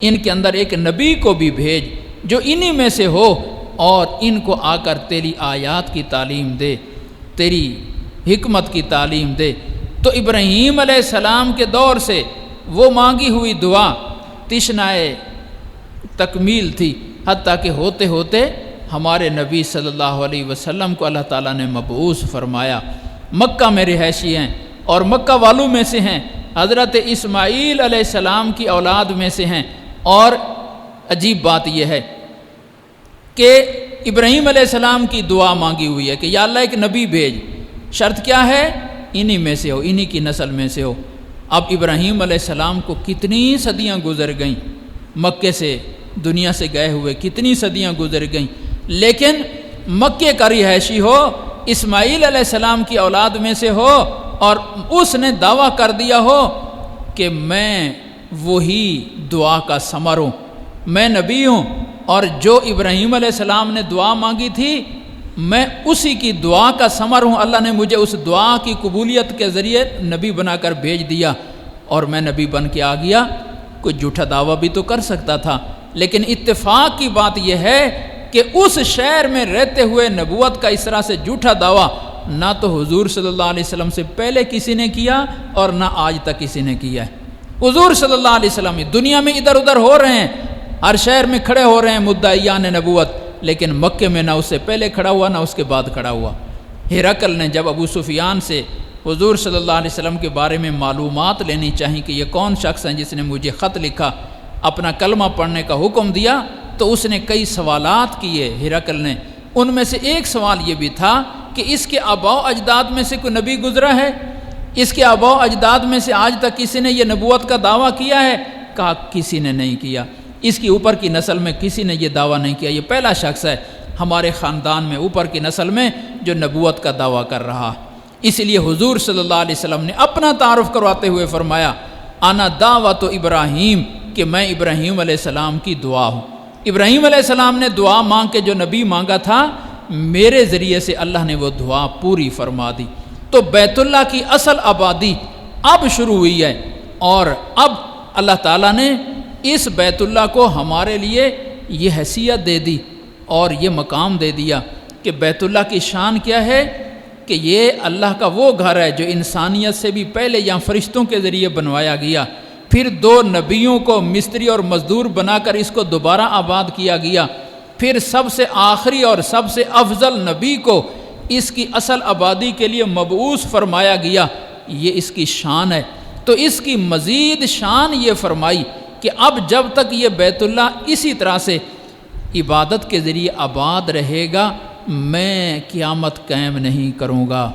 ان کے اندر ایک نبی کو بھی بھیج جو انہی میں سے ہو اور ان کو آ کر تیری آیات کی تعلیم دے، تیری حکمت کی تعلیم دے۔ تو ابراہیم علیہ السلام کے دور سے وہ مانگی ہوئی دعا تشنائے تکمیل تھی، حتیٰ کہ ہوتے ہوتے ہمارے نبی صلی اللہ علیہ وسلم کو اللہ تعالیٰ نے مبعوث فرمایا۔ مکہ میں رہائشی ہیں اور مکہ والوں میں سے ہیں، حضرت اسماعیل علیہ السلام کی اولاد میں سے ہیں۔ اور عجیب بات یہ ہے کہ ابراہیم علیہ السلام کی دعا مانگی ہوئی ہے کہ یا اللہ ایک نبی بھیج، شرط کیا ہے؟ انہی میں سے ہو، انہی کی نسل میں سے ہو۔ اب ابراہیم علیہ السلام کو کتنی صدیاں گزر گئیں، مکے سے دنیا سے گئے ہوئے کتنی صدیاں گزر گئیں، لیکن مکے کا رہائشی ہو، اسماعیل علیہ السلام کی اولاد میں سے ہو، اور اس نے دعویٰ کر دیا ہو کہ میں وہی دعا کا ثمر ہوں، میں نبی ہوں، اور جو ابراہیم علیہ السلام نے دعا مانگی تھی میں اسی کی دعا کا ثمر ہوں، اللہ نے مجھے اس دعا کی قبولیت کے ذریعے نبی بنا کر بھیج دیا اور میں نبی بن کے آ گیا۔ کوئی جھوٹا دعویٰ بھی تو کر سکتا تھا، لیکن اتفاق کی بات یہ ہے کہ اس شہر میں رہتے ہوئے نبوت کا اس طرح سے جھوٹا دعویٰ نہ تو حضور صلی اللہ علیہ وسلم سے پہلے کسی نے کیا اور نہ آج تک کسی نے کیا ہے۔ حضور صلی اللہ علیہ وسلم دنیا میں ادھر ادھر ہو رہے ہیں، ہر شہر میں کھڑے ہو رہے ہیں مدعیان نبوت، لیکن مکے میں نہ اس سے پہلے کھڑا ہوا نہ اس کے بعد کھڑا ہوا۔ ہرقل نے جب ابو سفیان سے حضور صلی اللہ علیہ وسلم کے بارے میں معلومات لینی چاہیے کہ یہ کون شخص ہیں جس نے مجھے خط لکھا، اپنا کلمہ پڑھنے کا حکم دیا، تو اس نے کئی سوالات کیے ہرقل نے۔ ان میں سے ایک سوال یہ بھی تھا کہ اس کے آباء و اجداد میں سے کوئی نبی گزرا ہے؟ اس کے آباء و اجداد میں سے آج تک کسی نے یہ نبوت کا دعویٰ کیا ہے؟ کہا کسی نے نہیں کیا، اس کی اوپر کی نسل میں کسی نے یہ دعویٰ نہیں کیا، یہ پہلا شخص ہے ہمارے خاندان میں اوپر کی نسل میں جو نبوت کا دعویٰ کر رہا۔ اس لیے حضور صلی اللہ علیہ وسلم نے اپنا تعارف کرواتے ہوئے فرمایا انا دعوت ابراہیم، کہ میں ابراہیم علیہ السلام کی دعا ہوں۔ ابراہیم علیہ السلام نے دعا مانگ کے جو نبی مانگا تھا، میرے ذریعے سے اللہ نے وہ دعا پوری فرما دی۔ تو بیت اللہ کی اصل آبادی اب شروع ہوئی ہے، اور اب اللہ تعالیٰ نے اس بیت اللہ کو ہمارے لیے یہ حیثیت دے دی اور یہ مقام دے دیا کہ بیت اللہ کی شان کیا ہے کہ یہ اللہ کا وہ گھر ہے جو انسانیت سے بھی پہلے یہاں فرشتوں کے ذریعے بنوایا گیا، پھر 2 نبیوں کو مستری اور مزدور بنا کر اس کو دوبارہ آباد کیا گیا، پھر سب سے آخری اور سب سے افضل نبی کو اس کی اصل آبادی کے لیے مبعوث فرمایا گیا۔ یہ اس کی شان ہے۔ تو اس کی مزید شان یہ فرمائی کہ اب جب تک یہ بیت اللہ اسی طرح سے عبادت کے ذریعے آباد رہے گا، میں قیامت قائم نہیں کروں گا،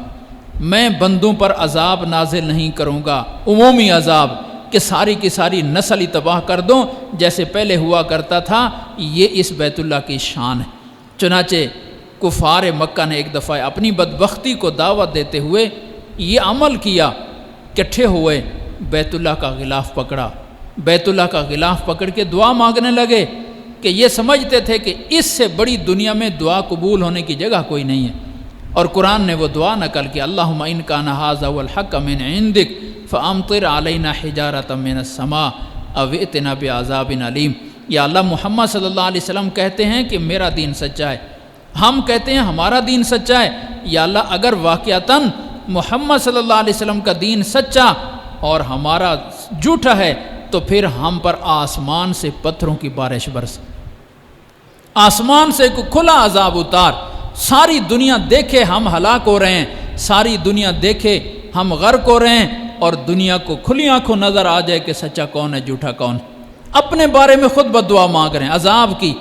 میں بندوں پر عذاب نازل نہیں کروں گا، عمومی عذاب کہ ساری کی ساری نسل ہی تباہ کر دوں جیسے پہلے ہوا کرتا تھا۔ یہ اس بیت اللہ کی شان ہے۔ چنانچہ کفار مکہ نے ایک دفعہ اپنی بدبختی کو دعوت دیتے ہوئے یہ عمل کیا، اکٹھے ہوئے بیت اللہ کا غلاف پکڑا، بیت اللہ کا غلاف پکڑ کے دعا مانگنے لگے کہ یہ سمجھتے تھے کہ اس سے بڑی دنیا میں دعا قبول ہونے کی جگہ کوئی نہیں ہے۔ اور قرآن نے وہ دعا نقل کی، اللہم ان کان ھذا هو الحق من عندک فامطر علینا حجارۃ من السماء او ائتنا بعذاب علیم۔ یا اللہ، محمد صلی اللہ علیہ وسلم کہتے ہیں کہ میرا دین سچا ہے، ہم کہتے ہیں ہمارا دین سچا ہے۔ یا اللہ، اگر واقعتاً محمد صلی اللہ علیہ وسلم کا دین سچا اور ہمارا جھوٹا ہے تو پھر ہم پر آسمان سے پتھروں کی بارش برس، آسمان سے کوئی کھلا عذاب اتار، ساری دنیا دیکھے ہم ہلاک ہو رہے ہیں، ساری دنیا دیکھے ہم غرق ہو رہے ہیں، اور دنیا کو کھلی آنکھوں نظر آ جائے کہ سچا کون ہے جھوٹا کون ہے۔ اپنے بارے میں خود بد دعا مانگ رہے ہیں عذاب کی۔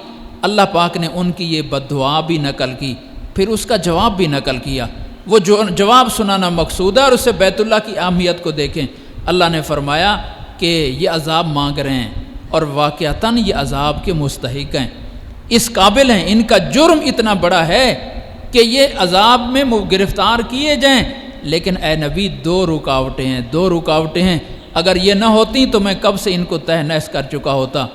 اللہ پاک نے ان کی یہ بد دعا بھی نقل کی، پھر اس کا جواب بھی نقل کیا۔ وہ جو جواب سنانا مقصود ہے، اور اس سے بیت اللہ کی اہمیت کو دیکھیں۔ اللہ نے فرمایا کہ یہ عذاب مانگ رہے ہیں اور واقعتاً یہ عذاب کے مستحق ہیں، اس قابل ہیں، ان کا جرم اتنا بڑا ہے کہ یہ عذاب میں گرفتار کیے جائیں۔ لیکن اے نبی، 2 رکاوٹیں ہیں، 2 رکاوٹیں ہیں، اگر یہ نہ ہوتی تو میں کب سے ان کو تہہ نحس کر چکا ہوتا۔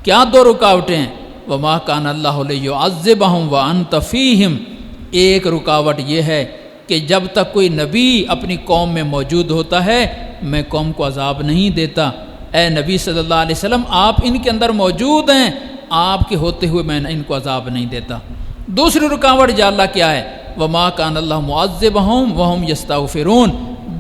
کیا 2 رکاوٹیں ہیں؟ وَمَا كَانَ اللَّهُ لِيُعَذِّبَهُمْ وَأَنْتَ فِيهِمْ۔ ایک رکاوٹ یہ ہے کہ جب تک کوئی نبی اپنی قوم میں موجود ہوتا ہے میں قوم کو عذاب نہیں دیتا، اے نبی صلی اللہ علیہ وسلم آپ ان کے اندر موجود ہیں، آپ کے ہوتے ہوئے میں ان کو عذاب نہیں دیتا۔ دوسری رکاوٹ یا اللہ کیا ہے؟ وما کان اللہ معذبہم وہم یستغفرون۔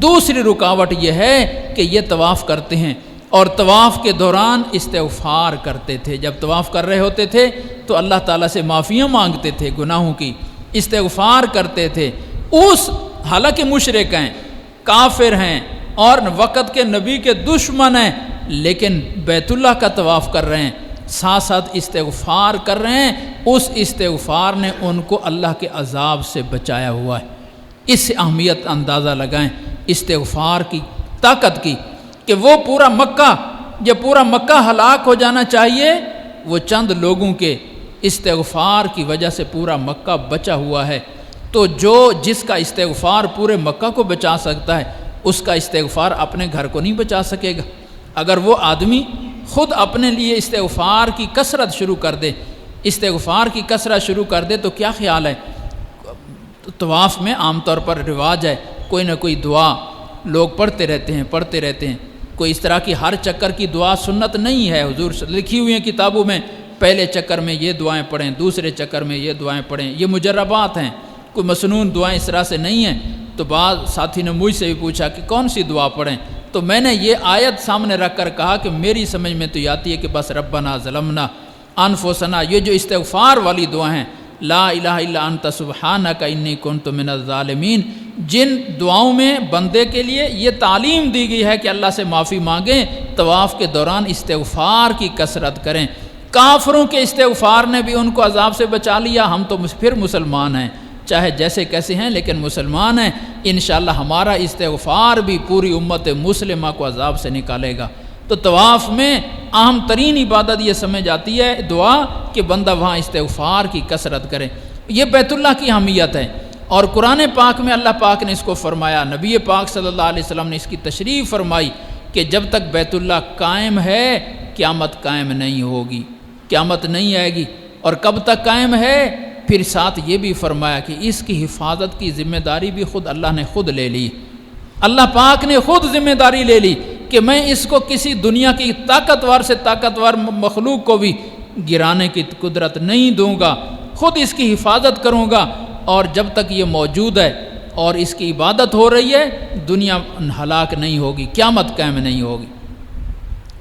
دوسری رکاوٹ یہ ہے کہ یہ طواف کرتے ہیں اور طواف کے دوران استغفار کرتے تھے۔ جب طواف کر رہے ہوتے تھے تو اللہ تعالیٰ سے معافیاں مانگتے تھے گناہوں کی، استغفار کرتے تھے۔ حالانکہ مشرک ہیں، کافر ہیں اور وقت کے نبی کے دشمن ہیں، لیکن بیت اللہ کا طواف کر رہے ہیں، ساتھ ساتھ استغفار کر رہے ہیں۔ اس استغفار نے ان کو اللہ کے عذاب سے بچایا ہوا ہے۔ اس سے اہمیت اندازہ لگائیں استغفار کی طاقت کی، کہ وہ پورا مکہ ہلاک ہو جانا چاہیے، وہ چند لوگوں کے استغفار کی وجہ سے پورا مکہ بچا ہوا ہے۔ تو جس کا استغفار پورے مکہ کو بچا سکتا ہے، اس کا استغفار اپنے گھر کو نہیں بچا سکے گا۔ اگر وہ آدمی خود اپنے لیے استغفار کی کثرت شروع کر دے تو کیا خیال ہے؟ طواف میں عام طور پر رواج ہے، کوئی نہ کوئی دعا لوگ پڑھتے رہتے ہیں۔ کوئی اس طرح کی ہر چکر کی دعا سنت نہیں ہے، حضور لکھی ہوئی ہیں کتابوں میں، پہلے چکر میں یہ دعائیں پڑھیں، دوسرے چکر میں یہ دعائیں پڑھیں، یہ مجربات ہیں، کوئی مسنون دعائیں اس طرح سے نہیں ہیں۔ تو بعض ساتھی نے مجھ سے بھی پوچھا کہ کون سی دعا پڑھیں، تو میں نے یہ آیت سامنے رکھ کر کہا کہ میری سمجھ میں تو یہ آتی ہے کہ بس ربنا ظلمنا انفسنا، یہ جو استغفار والی دعا ہیں، لا الہ الا انت سبحانک انی کنت من الظالمین، جن دعاؤں میں بندے کے لیے یہ تعلیم دی گئی ہے کہ اللہ سے معافی مانگیں، طواف کے دوران استغفار کی کثرت کریں۔ کافروں کے استغفار نے بھی ان کو عذاب سے بچا لیا، ہم تو پھر مسلمان ہیں، چاہے جیسے کیسے ہیں لیکن مسلمان ہیں۔ انشاءاللہ ہمارا استغفار بھی پوری امت مسلمہ کو عذاب سے نکالے گا۔ تو طواف میں اہم ترین عبادت یہ سمجھ آتی ہے دعا، کہ بندہ وہاں استغفار کی کثرت کرے۔ یہ بیت اللہ کی اہمیت ہے، اور قرآن پاک میں اللہ پاک نے اس کو فرمایا، نبی پاک صلی اللہ علیہ وسلم نے اس کی تشریح فرمائی کہ جب تک بیت اللہ قائم ہے قیامت قائم نہیں ہوگی، قیامت نہیں آئے گی۔ اور کب تک قائم ہے؟ پھر ساتھ یہ بھی فرمایا کہ اس کی حفاظت کی ذمہ داری بھی اللہ نے خود لے لی، اللہ پاک نے خود ذمہ داری لے لی کہ میں اس کو کسی دنیا کی طاقتور سے طاقتور مخلوق کو بھی گرانے کی قدرت نہیں دوں گا، خود اس کی حفاظت کروں گا، اور جب تک یہ موجود ہے اور اس کی عبادت ہو رہی ہے دنیا ہلاک نہیں ہوگی، قیامت قائم نہیں ہوگی۔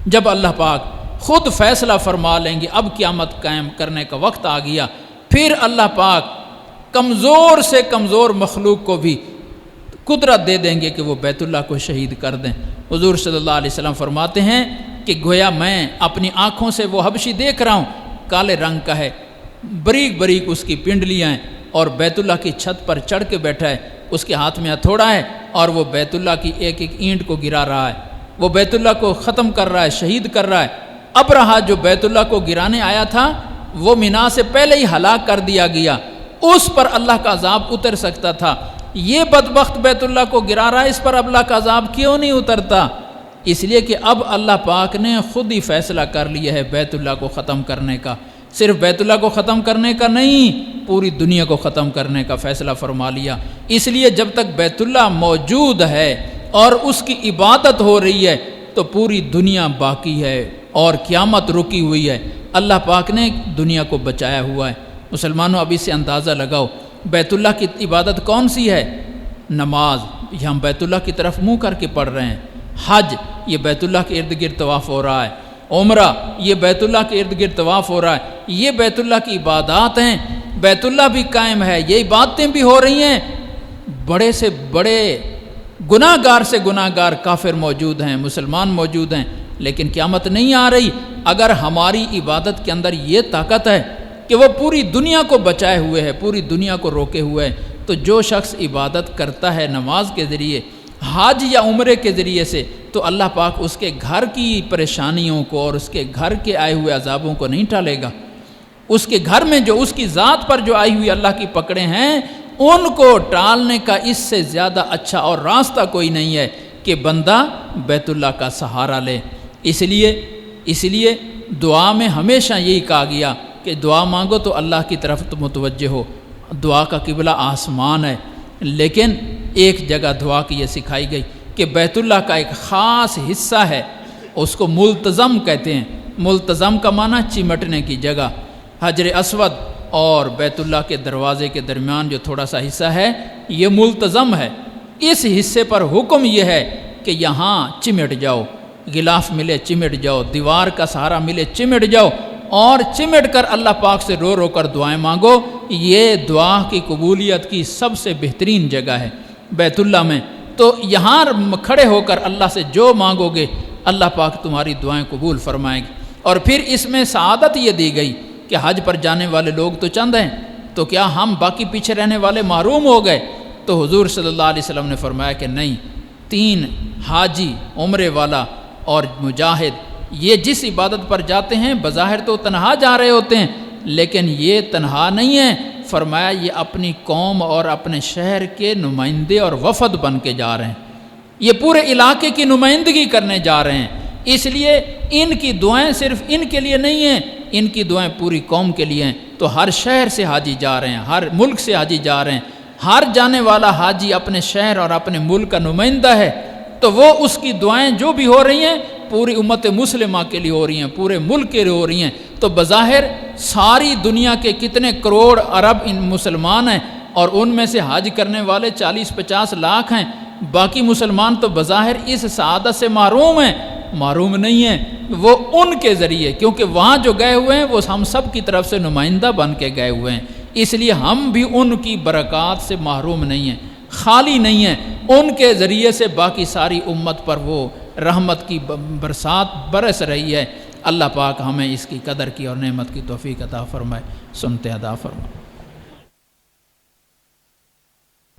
جب اللہ پاک خود فیصلہ فرما لیں گے اب قیامت قائم کرنے کا وقت آ گیا، پھر اللہ پاک کمزور سے کمزور مخلوق کو بھی قدرت دے دیں گے کہ وہ بیت اللہ کو شہید کر دیں۔ حضور صلی اللہ علیہ وسلم فرماتے ہیں کہ گویا میں اپنی آنکھوں سے وہ حبشی دیکھ رہا ہوں، کالے رنگ کا ہے، بریک بریک اس کی پنڈلیاں ہیں، اور بیت اللہ کی چھت پر چڑھ کے بیٹھا ہے، اس کے ہاتھ میں ہتھوڑا ہے، اور وہ بیت اللہ کی ایک ایک اینٹ کو گرا رہا ہے، وہ بیت اللہ کو ختم کر رہا ہے، شہید کر رہا ہے۔ ابرہا جو بیت اللہ کو گرانے آیا تھا وہ مینا سے پہلے ہی ہلاک کر دیا گیا، اس پر اللہ کا عذاب اتر سکتا تھا، یہ بدبخت بیت اللہ کو گرا رہا ہے، اس پر اللہ کا عذاب کیوں نہیں اترتا؟ اس لیے کہ اب اللہ پاک نے خود ہی فیصلہ کر لیا ہے بیت اللہ کو ختم کرنے کا، صرف بیت اللہ کو ختم کرنے کا نہیں، پوری دنیا کو ختم کرنے کا فیصلہ فرما لیا۔ اس لیے جب تک بیت اللہ موجود ہے اور اس کی عبادت ہو رہی ہے تو پوری دنیا باقی ہے اور قیامت رکی ہوئی ہے، اللہ پاک نے دنیا کو بچایا ہوا ہے۔ مسلمانوں اب اس سے اندازہ لگاؤ بیت اللہ کی عبادت کون سی ہے؟ نماز، یہ ہم بیت اللہ کی طرف منہ کر کے پڑھ رہے ہیں، حج یہ بیت اللہ کے ارد گرد طواف ہو رہا ہے، عمرہ یہ بیت اللہ کے ارد گرد طواف ہو رہا ہے، یہ بیت اللہ کی عبادات ہیں، بیت اللہ بھی قائم ہے، یہ عبادتیں بھی ہو رہی ہیں، بڑے سے بڑے گناہ گار سے گناہ گار کافر موجود ہیں، مسلمان موجود ہیں، لیکن قیامت نہیں آ رہی۔ اگر ہماری عبادت کے اندر یہ طاقت ہے کہ وہ پوری دنیا کو بچائے ہوئے ہے، پوری دنیا کو روکے ہوئے ہے، تو جو شخص عبادت کرتا ہے نماز کے ذریعے، حج یا عمرے کے ذریعے سے، تو اللہ پاک اس کے گھر کی پریشانیوں کو اور اس کے گھر کے آئے ہوئے عذابوں کو نہیں ٹالے گا۔ اس کے گھر میں جو اس کی ذات پر جو آئی ہوئی اللہ کی پکڑیں ہیں ان کو ٹالنے کا اس سے زیادہ اچھا اور راستہ کوئی نہیں ہے کہ بندہ بیت اللہ کا سہارا لے۔ اس لیے دعا میں ہمیشہ یہی کہا گیا کہ دعا مانگو تو اللہ کی طرف تو متوجہ ہو، دعا کا قبلہ آسمان ہے، لیکن ایک جگہ دعا کی یہ سکھائی گئی کہ بیت اللہ کا ایک خاص حصہ ہے اس کو ملتزم کہتے ہیں۔ ملتزم کا معنی چمٹنے کی جگہ۔ حجر اسود اور بیت اللہ کے دروازے کے درمیان جو تھوڑا سا حصہ ہے یہ ملتزم ہے، اس حصے پر حکم یہ ہے کہ یہاں چمٹ جاؤ، غلاف ملے چمٹ جاؤ، دیوار کا سہارا ملے چمٹ جاؤ، اور چمٹ کر اللہ پاک سے رو رو کر دعائیں مانگو۔ یہ دعا کی قبولیت کی سب سے بہترین جگہ ہے بیت اللہ میں۔ تو یہاں کھڑے ہو کر اللہ سے جو مانگو گے اللہ پاک تمہاری دعائیں قبول فرمائے گی۔ اور پھر اس میں سعادت یہ دی گئی کہ حج پر جانے والے لوگ تو چند ہیں، تو کیا ہم باقی پیچھے رہنے والے محروم ہو گئے؟ تو حضور صلی اللہ علیہ وسلم نے فرمایا کہ نہیں، 3 حاجی، عمرے والا اور مجاہد، یہ جس عبادت پر جاتے ہیں بظاہر تو تنہا جا رہے ہوتے ہیں، لیکن یہ تنہا نہیں ہے، فرمایا یہ اپنی قوم اور اپنے شہر کے نمائندے اور وفد بن کے جا رہے ہیں، یہ پورے علاقے کی نمائندگی کرنے جا رہے ہیں۔ اس لیے ان کی دعائیں صرف ان کے لیے نہیں ہیں، ان کی دعائیں پوری قوم کے لیے ہیں۔ تو ہر شہر سے حاجی جا رہے ہیں، ہر ملک سے حاجی جا رہے ہیں، ہر جانے والا حاجی اپنے شہر اور اپنے ملک کا نمائندہ ہے، تو وہ اس کی دعائیں جو بھی ہو رہی ہیں پوری امت مسلمہ کے لیے ہو رہی ہیں، پورے ملک کے لیے ہو رہی ہیں۔ تو بظاہر ساری دنیا کے کتنے کروڑ ارب ان مسلمان ہیں، اور ان میں سے حج کرنے والے 40-50 لاکھ ہیں، باقی مسلمان تو بظاہر اس سعادت سے محروم ہیں، محروم نہیں ہیں، وہ ان کے ذریعے، کیونکہ وہاں جو گئے ہوئے ہیں وہ ہم سب کی طرف سے نمائندہ بن کے گئے ہوئے ہیں، اس لیے ہم بھی ان کی برکات سے محروم نہیں ہیں، خالی نہیں ہیں، ان کے ذریعے سے باقی ساری امت پر وہ رحمت کی برسات برس رہی ہے۔ اللہ پاک ہمیں اس کی قدر کی اور نعمت کی توفیق عطا فرمائے۔ سنتے ادا فرمائے۔